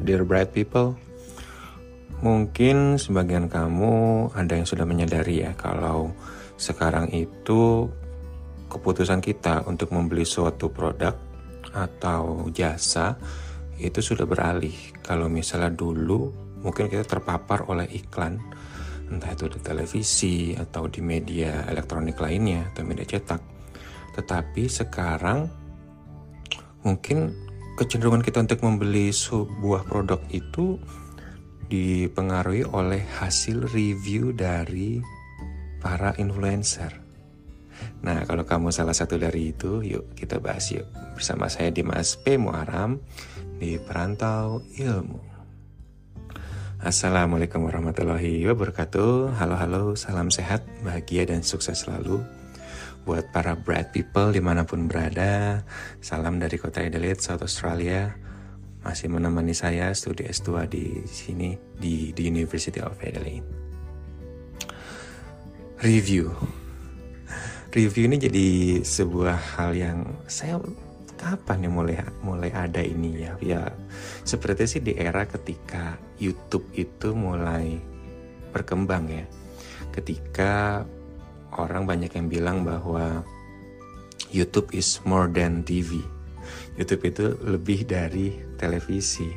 dear bright people, mungkin sebagian kamu ada yang sudah menyadari ya kalau sekarang itu keputusan kita untuk membeli suatu produk atau jasa itu sudah beralih. Kalau misalnya dulu mungkin kita terpapar oleh iklan, entah itu di televisi atau di media elektronik lainnya atau media cetak. Tetapi sekarang mungkin kecenderungan kita untuk membeli sebuah produk itu dipengaruhi oleh hasil review dari para influencer. Nah, kalau kamu salah satu dari itu, yuk kita bahas yuk. Bersama saya Dimas P. Muharam di Perantau Ilmu. Assalamualaikum warahmatullahi wabarakatuh. Halo, salam sehat, bahagia dan sukses selalu. Buat para bright people dimanapun berada, salam dari kota Adelaide, South Australia. Masih menemani saya studi S2 di sini di University of Adelaide. Review ini jadi sebuah hal yang saya kapan ya mulai ada ini ya. Ya seperti sih di era ketika YouTube itu mulai berkembang ya. Ketika orang banyak yang bilang bahwa YouTube is more than TV. YouTube itu lebih dari televisi.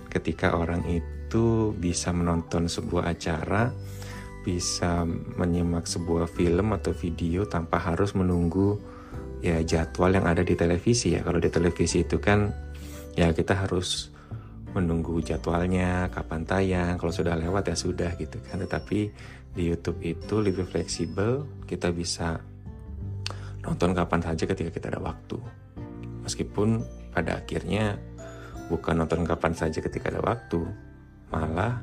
Ketika orang itu bisa menonton sebuah acara, bisa menyimak sebuah film atau video tanpa harus menunggu ya jadwal yang ada di televisi ya. Kalau di televisi itu kan ya kita harus menunggu jadwalnya, kapan tayang, kalau sudah lewat ya sudah gitu kan. Tetapi di YouTube itu lebih fleksibel, kita bisa nonton kapan saja ketika kita ada waktu. Meskipun pada akhirnya bukan nonton kapan saja ketika ada waktu, malah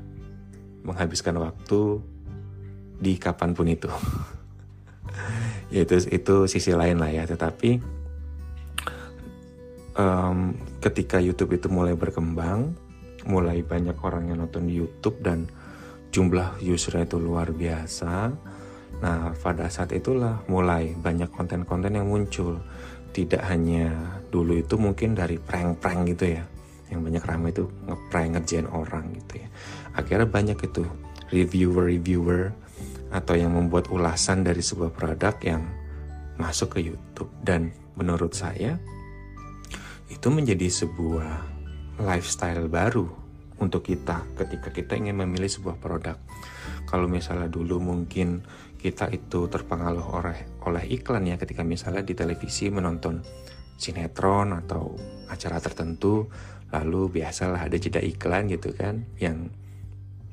menghabiskan waktu di kapanpun itu. Ya itu sisi lain lah ya. Tetapi ketika YouTube itu mulai berkembang, mulai banyak orang yang nonton di YouTube dan jumlah usernya itu luar biasa. Nah, pada saat itulah mulai banyak konten-konten yang muncul. Tidak hanya dulu itu mungkin dari prank-prank gitu ya, yang banyak ramai itu nge-prank, ngerjain orang gitu ya. Akhirnya banyak itu reviewer atau yang membuat ulasan dari sebuah produk yang masuk ke YouTube. Dan menurut saya itu menjadi sebuah lifestyle baru untuk kita ketika kita ingin memilih sebuah produk. Kalau misalnya dulu mungkin kita itu terpengaruh oleh iklan ya, ketika misalnya di televisi menonton sinetron atau acara tertentu, lalu biasalah ada jeda iklan gitu kan, yang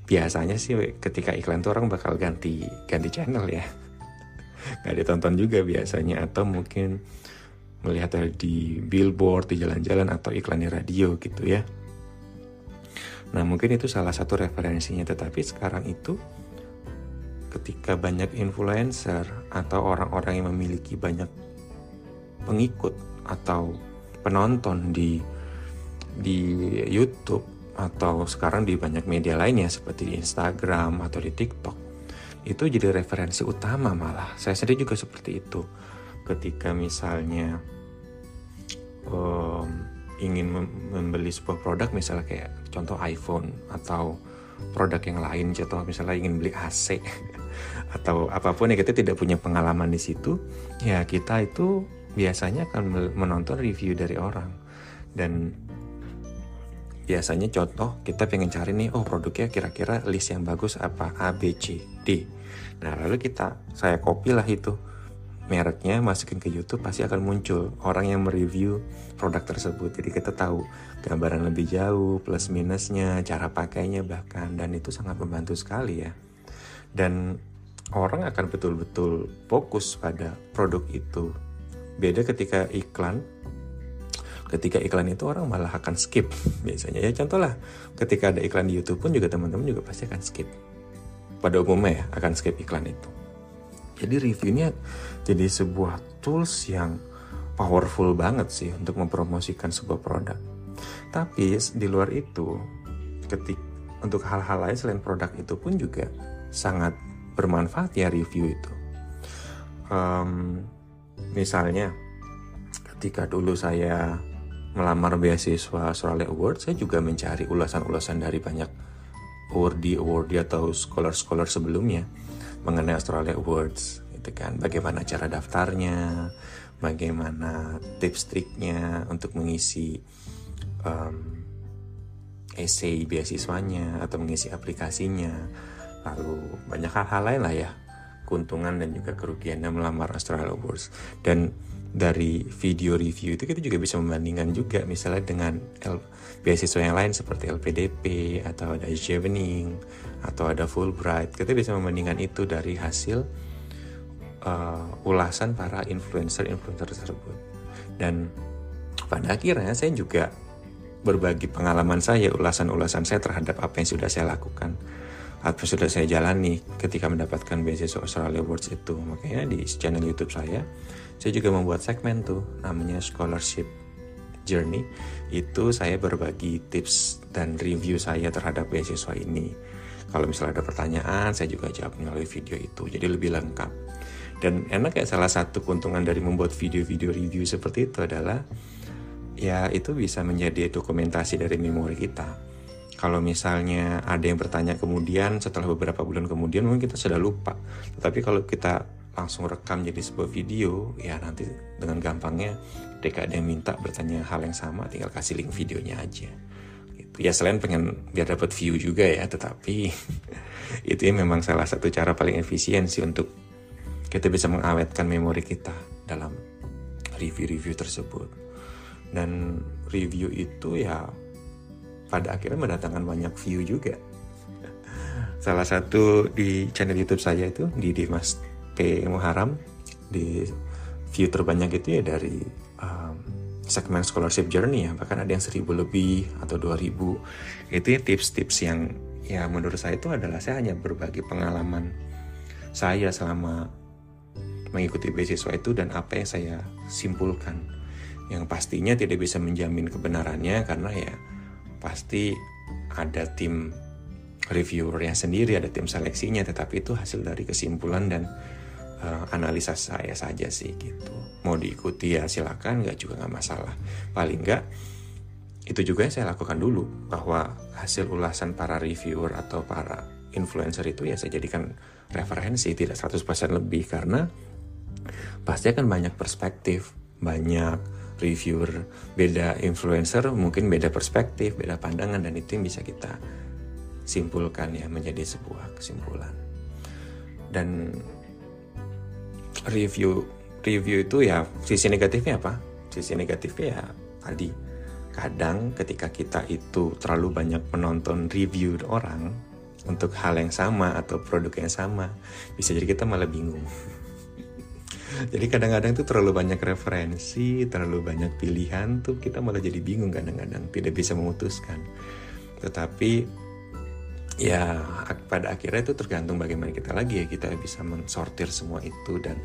biasanya sih ketika iklan tuh orang bakal ganti channel ya, nggak ditonton juga biasanya, atau mungkin melihat di billboard, di jalan-jalan, atau iklan di radio gitu ya. Nah mungkin itu salah satu referensinya. Tetapi sekarang itu ketika banyak influencer atau orang-orang yang memiliki banyak pengikut atau penonton di YouTube atau sekarang di banyak media lainnya seperti di Instagram atau di TikTok, itu jadi referensi utama. Malah saya sendiri juga seperti itu. Ketika misalnya ingin membeli sebuah produk, misalnya kayak contoh iPhone atau produk yang lain, contoh misalnya ingin beli AC atau apapun ya, kita tidak punya pengalaman di situ ya, kita itu biasanya akan menonton review dari orang. Dan biasanya contoh kita pengen cari nih, produknya kira-kira list yang bagus apa, A, B, C, D. Nah lalu saya copy lah itu mereknya, masukin ke YouTube, pasti akan muncul orang yang mereview produk tersebut. Jadi kita tahu gambaran lebih jauh, plus minusnya, cara pakainya bahkan, dan itu sangat membantu sekali ya. Dan orang akan betul-betul fokus pada produk itu. Beda ketika iklan itu orang malah akan skip biasanya ya. Contoh lah, ketika ada iklan di YouTube pun juga teman-teman juga pasti akan skip. Pada umumnya ya akan skip iklan itu. Jadi reviewnya jadi sebuah tools yang powerful banget sih untuk mempromosikan sebuah produk. Tapi di luar itu, untuk hal-hal lain selain produk itu pun juga sangat bermanfaat ya review itu. Misalnya ketika dulu saya melamar beasiswa Australia Awards, saya juga mencari ulasan-ulasan dari banyak awardee atau scholar sebelumnya mengenai Australia Awards, gitu kan. Bagaimana cara daftarnya, bagaimana tips triknya untuk mengisi essay beasiswanya atau mengisi aplikasinya, lalu banyak hal-hal lain lah ya, keuntungan dan juga kerugiannya melamar Australia Awards. Dan dari video review itu kita juga bisa membandingkan juga misalnya dengan beasiswa yang lain seperti LPDP atau ada Chevening atau ada Fulbright. Kita bisa membandingkan itu dari hasil ulasan para influencer tersebut. Dan pada akhirnya saya juga berbagi pengalaman saya, ulasan-ulasan saya terhadap apa yang sudah saya lakukan, apa yang sudah saya jalani ketika mendapatkan beasiswa Australia Awards itu. Makanya di channel YouTube saya juga membuat segmen tuh namanya Scholarship Journey. Itu saya berbagi tips dan review saya terhadap beasiswa ini. Kalau misalnya ada pertanyaan, saya juga jawab melalui video itu, jadi lebih lengkap. Dan enak ya, salah satu keuntungan dari membuat video-video review seperti itu adalah ya itu bisa menjadi dokumentasi dari memori kita. Kalau misalnya ada yang bertanya kemudian setelah beberapa bulan kemudian mungkin kita sudah lupa. Tetapi kalau kita langsung rekam jadi sebuah video, ya nanti dengan gampangnya ketika ada yang minta bertanya hal yang sama, tinggal kasih link videonya aja gitu. Ya selain pengen biar dapat view juga ya, tetapi itu ya memang salah satu cara paling efisien sih untuk kita bisa mengawetkan memori kita dalam review-review tersebut. Dan review itu ya pada akhirnya mendatangkan banyak view juga. Salah satu di channel YouTube saya itu di Dimas P. Muharam, di view terbanyak itu ya dari segmen Scholarship Journey ya, bahkan ada yang 1.000 lebih atau 2.000. Itu ya tips-tips yang ya menurut saya itu adalah saya hanya berbagi pengalaman saya selama mengikuti beasiswa itu dan apa yang saya simpulkan, yang pastinya tidak bisa menjamin kebenarannya karena ya pasti ada tim reviewernya sendiri, ada tim seleksinya, tetapi itu hasil dari kesimpulan dan analisa saya saja sih gitu. Mau diikuti ya silakan, nggak juga nggak masalah. Paling nggak itu juga yang saya lakukan dulu, bahwa hasil ulasan para reviewer atau para influencer itu ya saya jadikan referensi, tidak 100% lebih, karena pasti akan banyak perspektif, banyak reviewer, beda influencer mungkin beda perspektif, beda pandangan, dan itu yang bisa kita simpulkan ya menjadi sebuah kesimpulan. Dan review itu ya sisi negatifnya apa? Sisi negatifnya ya tadi, kadang ketika kita itu terlalu banyak menonton review orang untuk hal yang sama atau produk yang sama, bisa jadi kita malah bingung. Jadi kadang-kadang tuh terlalu banyak referensi, terlalu banyak pilihan tuh kita malah jadi bingung kadang-kadang, tidak bisa memutuskan. Tetapi ya pada akhirnya itu tergantung bagaimana kita lagi ya, kita bisa mensortir semua itu dan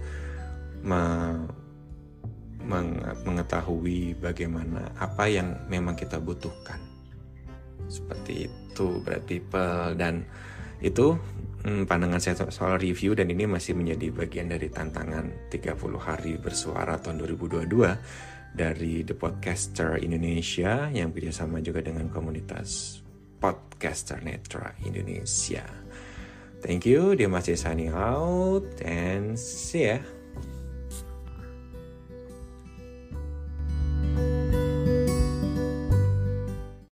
mengetahui bagaimana apa yang memang kita butuhkan. Seperti itu Bright People, dan itu pandangan saya soal review, dan ini masih menjadi bagian dari tantangan 30 hari bersuara tahun 2022 dari The Podcaster Indonesia yang bekerjasama juga dengan komunitas Podcaster Netra Indonesia. Thank you, dia masih signing out and see ya.